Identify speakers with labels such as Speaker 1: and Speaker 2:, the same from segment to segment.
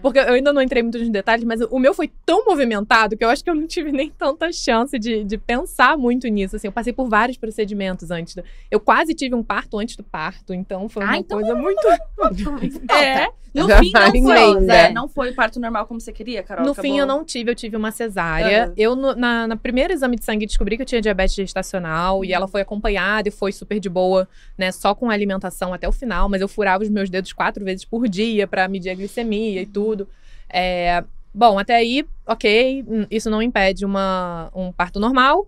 Speaker 1: Porque eu ainda não entrei muito nos detalhes, mas o meu foi tão movimentado que eu acho que eu não tive nem tanta chance de pensar muito nisso, assim. Eu passei por vários procedimentos antes. Eu quase tive um parto antes do parto, então foi uma coisa muito...
Speaker 2: No
Speaker 3: Já
Speaker 2: fim,
Speaker 3: vai emenda.
Speaker 2: não foi o parto normal como você queria, Carol?
Speaker 1: No fim, eu tive uma cesárea. Eu, na primeiro exame de sangue, descobri que eu tinha diabetes gestacional. E ela foi acompanhada e foi super de boa, né? Só com alimentação até o final. Mas eu furava os meus dedos 4 vezes por dia pra medir a glicemia e tudo. Bom, até aí, ok. Isso não impede um parto normal.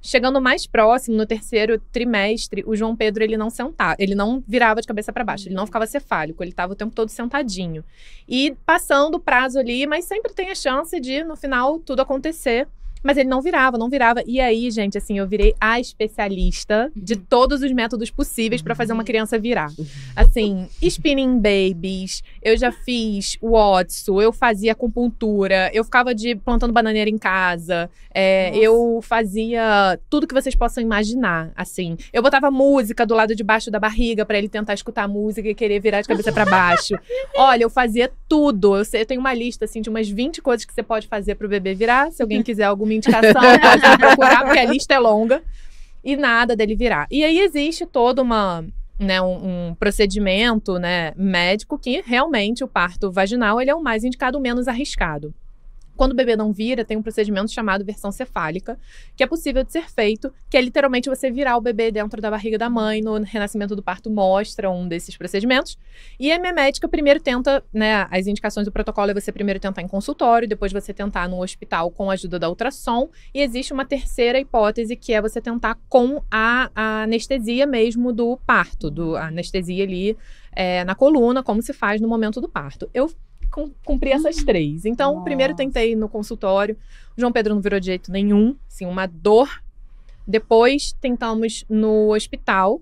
Speaker 1: Chegando mais próximo, no 3º trimestre, o João Pedro, ele não virava de cabeça para baixo, ele não ficava cefálico, ele estava o tempo todo sentadinho. E passando o prazo ali, mas sempre tem a chance de, no final, tudo acontecer. Mas ele não virava. E aí, gente, assim, eu virei a especialista de todos os métodos possíveis pra fazer uma criança virar. Assim, spinning babies, eu já fiz Watson, eu fazia acupuntura, eu ficava plantando bananeira em casa, eu fazia tudo que vocês possam imaginar, assim. Eu botava música do lado de baixo da barriga pra ele tentar escutar a música e querer virar de cabeça pra baixo. Olha, eu fazia tudo. Eu tenho uma lista, assim, de umas 20 coisas que você pode fazer pro bebê virar. Se alguém quiser alguma indicação, pode me procurar, porque a lista é longa. E nada dele virar. E aí existe todo um procedimento, né, médico que realmente o parto vaginal ele é o mais indicado, o menos arriscado. Quando o bebê não vira, tem um procedimento chamado versão cefálica, que é possível de ser feito, que é literalmente você virar o bebê dentro da barriga da mãe. No renascimento do parto mostra um desses procedimentos. E a minha médica primeiro tenta, né, as indicações do protocolo é você primeiro tentar em consultório, depois você tentar no hospital com a ajuda da ultrassom. E existe uma terceira hipótese, que é você tentar com a anestesia mesmo do parto, a anestesia ali na coluna, como se faz no momento do parto. Eu cumpri essas 3. Então, primeiro tentei no consultório. O João Pedro não virou de jeito nenhum. Assim, uma dor. Depois, tentamos no hospital,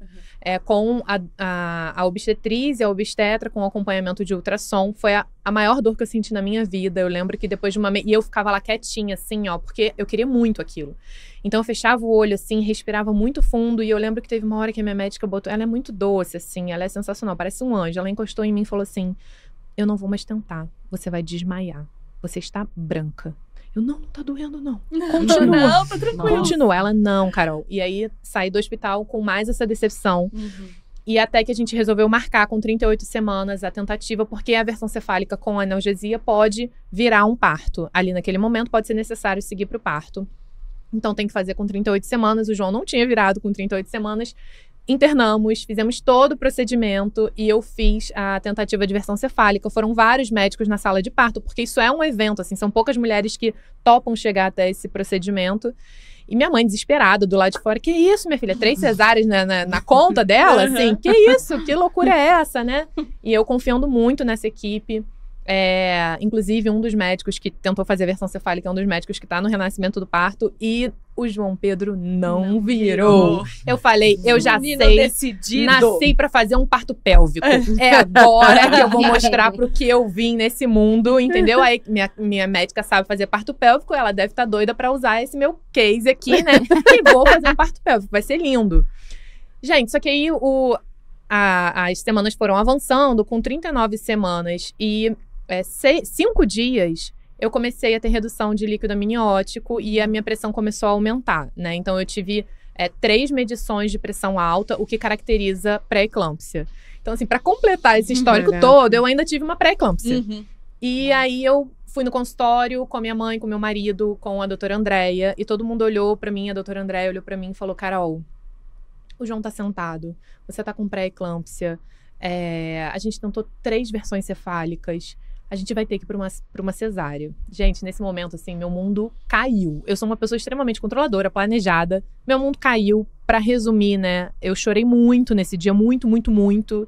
Speaker 1: com a obstetriz e a obstetra, com acompanhamento de ultrassom. Foi a maior dor que eu senti na minha vida. Eu lembro que depois de e eu ficava lá quietinha, assim, ó, porque eu queria muito aquilo. Então, eu fechava o olho, assim, respirava muito fundo. E eu lembro que teve uma hora que a minha médica botou... Ela é muito doce, assim, ela é sensacional, parece um anjo. Ela encostou em mim e falou assim... Eu não vou mais tentar. Você vai desmaiar. Você está branca. Eu, não tá doendo, não. Continua.
Speaker 2: Não, tá tranquilo.
Speaker 1: Continua. Ela, não, Carol. E aí, saí do hospital com mais essa decepção. E até que a gente resolveu marcar com 38 semanas a tentativa, porque a versão cefálica com analgesia pode virar um parto. Ali naquele momento pode ser necessário seguir para o parto. Então tem que fazer com 38 semanas. O João não tinha virado com 38 semanas. Internamos, fizemos todo o procedimento e eu fiz a tentativa de versão cefálica. Foram vários médicos na sala de parto, porque isso é um evento, assim, são poucas mulheres que topam chegar até esse procedimento. E minha mãe desesperada do lado de fora, que isso, minha filha, 3 cesáreas na conta dela, assim, que isso, que loucura é essa, né? E eu confiando muito nessa equipe. Inclusive, um dos médicos que tentou fazer a versão cefálica é um dos médicos que tá no renascimento do parto. E o João Pedro não virou. Eu falei, eu já sei,
Speaker 2: decidido.
Speaker 1: Nasci pra fazer um parto pélvico. É agora que eu vou mostrar pro que eu vim nesse mundo, entendeu? Aí minha médica sabe fazer parto pélvico, ela deve estar doida pra usar esse meu case aqui, né? E vou fazer um parto pélvico, vai ser lindo. Gente, só que aí as semanas foram avançando, com 39 semanas e 5 dias, eu comecei a ter redução de líquido amniótico e a minha pressão começou a aumentar, né? Então, eu tive 3 medições de pressão alta, o que caracteriza pré-eclâmpsia. Então, assim, para completar esse histórico todo, eu ainda tive uma pré-eclâmpsia. E aí, eu fui no consultório com a minha mãe, com meu marido, com a doutora Andréia, e todo mundo olhou pra mim, a doutora Andréia olhou pra mim e falou, Carol, o João tá sentado, você tá com pré-eclâmpsia, a gente tentou 3 versões cefálicas, a gente vai ter que ir pra uma cesárea. Gente, nesse momento, assim, meu mundo caiu. Eu sou uma pessoa extremamente controladora, planejada. Meu mundo caiu. Pra resumir, né, eu chorei muito nesse dia, muito, muito, muito.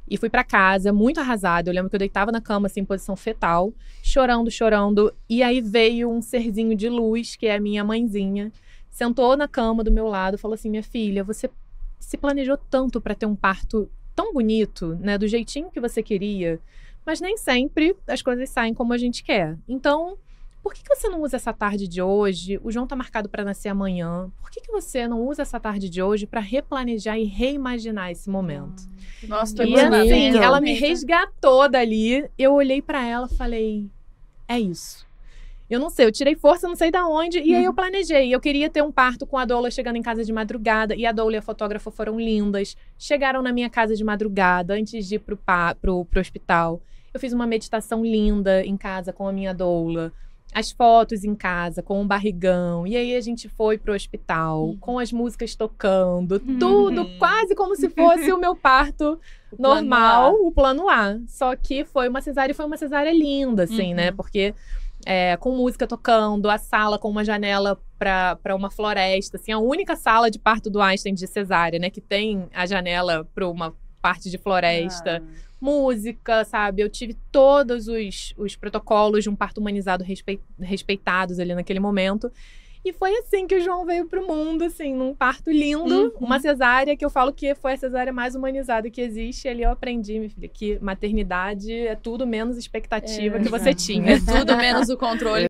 Speaker 1: E fui pra casa, muito arrasada. Eu lembro que eu deitava na cama, assim, em posição fetal, chorando, chorando. E aí veio um serzinho de luz, que é a minha mãezinha, sentou na cama do meu lado e falou assim, minha filha, você se planejou tanto pra ter um parto tão bonito, né, do jeitinho que você queria, mas nem sempre as coisas saem como a gente quer. Então, por que você não usa essa tarde de hoje? O João tá marcado para nascer amanhã. Por que você não usa essa tarde de hoje para replanejar e reimaginar esse momento?
Speaker 2: Nossa, tô
Speaker 1: E
Speaker 2: emocionada.
Speaker 1: assim, ela me resgatou dali. Eu olhei para ela e falei, é isso. Eu não sei, eu tirei força, não sei de onde, e aí eu planejei. Eu queria ter um parto com a doula chegando em casa de madrugada, e a doula e a fotógrafa foram lindas. Chegaram na minha casa de madrugada, antes de ir pro hospital. Eu fiz uma meditação linda em casa com a minha doula. As fotos em casa, com o barrigão. E aí a gente foi pro hospital, com as músicas tocando. Tudo quase como se fosse o meu parto normal, o plano A. Só que foi uma cesárea linda, assim, né? Porque... com música tocando, a sala com uma janela para uma floresta, assim, a única sala de parto do Einstein de cesárea, né, que tem a janela para uma parte de floresta, música, sabe, eu tive todos os protocolos de um parto humanizado respeitados ali naquele momento, e foi assim que o João veio pro mundo, assim, num parto lindo, uma cesárea que eu falo que foi a cesárea mais humanizada que existe. E ali eu aprendi, minha filha, que maternidade é tudo menos expectativa que você tinha.
Speaker 2: É tudo menos o controle